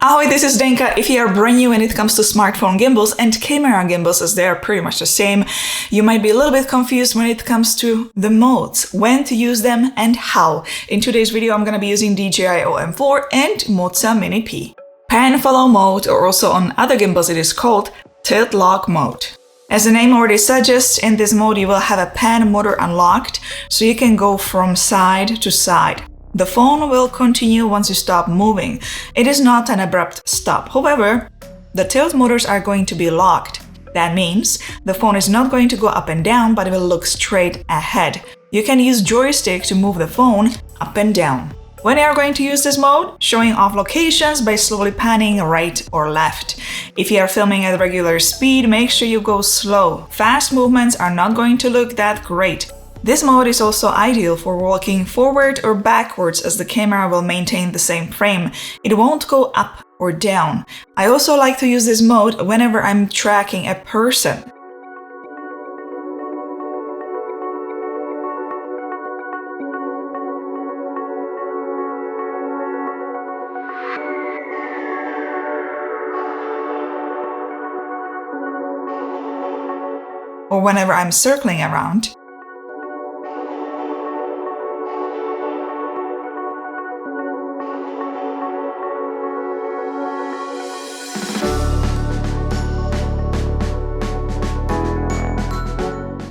Ahoy, this is Zdenka. If you are brand new when it comes to smartphone gimbals and camera gimbals, as they are pretty much the same, you might be a little bit confused when it comes to the modes, when to use them and how. In today's video, I'm going to be using DJI OM4 and Moza Mini P. Pan follow mode, or also on other gimbals it is called tilt lock mode. As the name already suggests, in this mode you will have a pan motor unlocked, so you can go from side to side. The phone will continue once you stop moving. It is not an abrupt stop. However, the tilt motors are going to be locked. That means the phone is not going to go up and down, but it will look straight ahead. You can use joystick to move the phone up and down. When you are going to use this mode, showing off locations by slowly panning right or left. If you are filming at regular speed, make sure you go slow. Fast movements are not going to look that great. This mode is also ideal for walking forward or backwards, as the camera will maintain the same frame. It won't go up or down. I also like to use this mode whenever I'm tracking a person. Or whenever I'm circling around.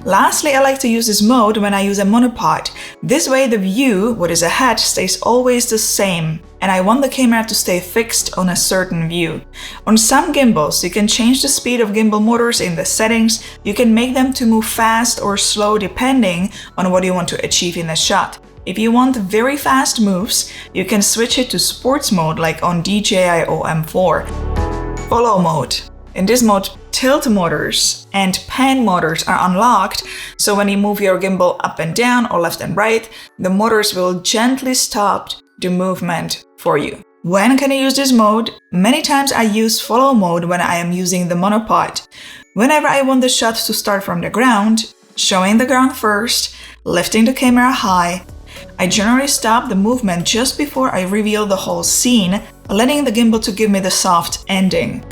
Lastly, I like to use this mode when I use a monopod. This way the view, what is ahead, stays always the same, and I want the camera to stay fixed on a certain view. On some gimbals, you can change the speed of gimbal motors in the settings. You can make them to move fast or slow depending on what you want to achieve in a shot. If you want very fast moves, you can switch it to sports mode like on DJI OM4. Follow mode. In this mode, tilt motors and pan motors are unlocked, so when you move your gimbal up and down or left and right, the motors will gently stop the movement for you. When can I use this mode? Many times I use follow mode when I am using the monopod. Whenever I want the shot to start from the ground, showing the ground first, lifting the camera high, I generally stop the movement just before I reveal the whole scene, letting the gimbal to give me the soft ending.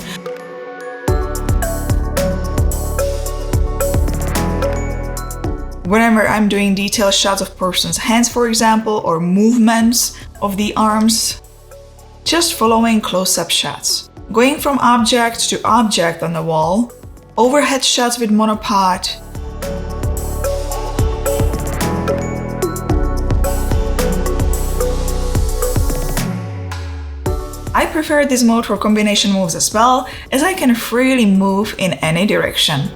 Whenever I'm doing detailed shots of person's hands, for example, or movements of the arms, just following close-up shots. Going from object to object on the wall, overhead shots with monopod, I prefer this mode for combination moves as well, as I can freely move in any direction.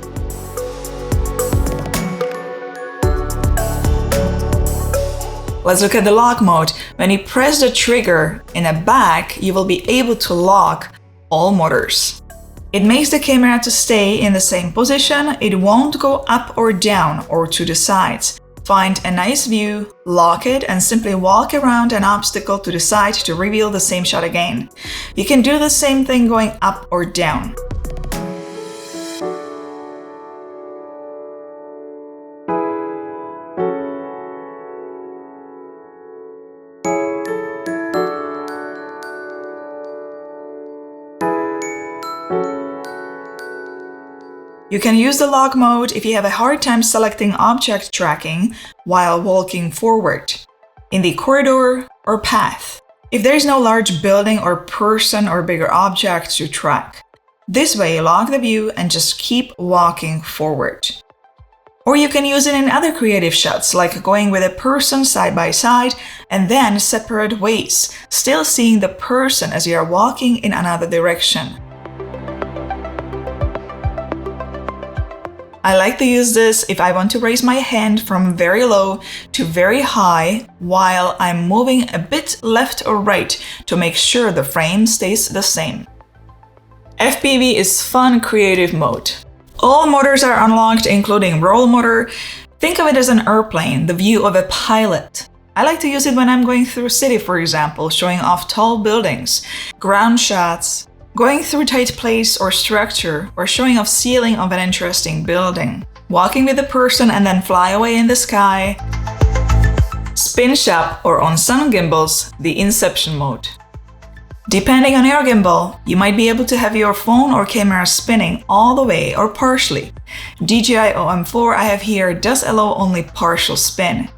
Let's look at the lock mode. When you press the trigger in the back, you will be able to lock all motors. It makes the camera to stay in the same position. It won't go up or down or to the sides. Find a nice view, lock it, and simply walk around an obstacle to the side to reveal the same shot again. You can do the same thing going up or down. You can use the lock mode if you have a hard time selecting object tracking while walking forward, in the corridor or path. If there is no large building or person or bigger object to track. This way, lock the view and just keep walking forward. Or you can use it in other creative shots, like going with a person side by side and then separate ways, still seeing the person as you are walking in another direction. I like to use this if I want to raise my hand from very low to very high while I'm moving a bit left or right to make sure the frame stays the same. FPV is fun creative mode. All motors are unlocked, including roll motor. Think of it as an airplane, the view of a pilot. I like to use it when I'm going through a city, for example, showing off tall buildings, ground shots, going through tight place or structure, or showing off ceiling of an interesting building. Walking with a person and then fly away in the sky. Spin shop, or on some gimbals, the Inception mode. Depending on your gimbal, you might be able to have your phone or camera spinning all the way or partially. DJI OM4 I have here does allow only partial spin.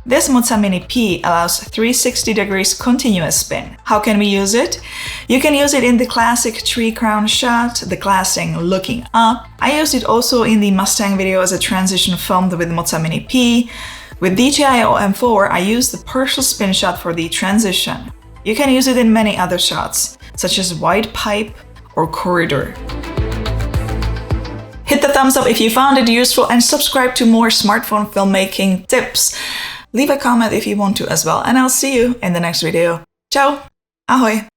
This Moza Mini P allows 360 degrees continuous spin. How can we use it? You can use it in the classic tree crown shot, the classic looking up. I used it also in the Mustang video as a transition filmed with Moza Mini P. With DJI OM4, I used the partial spin shot for the transition. You can use it in many other shots, such as wide pipe or corridor. Hit the thumbs up if you found it useful and subscribe to more smartphone filmmaking tips. Leave a comment if you want to as well, and I'll see you in the next video. Ciao! Ahoj!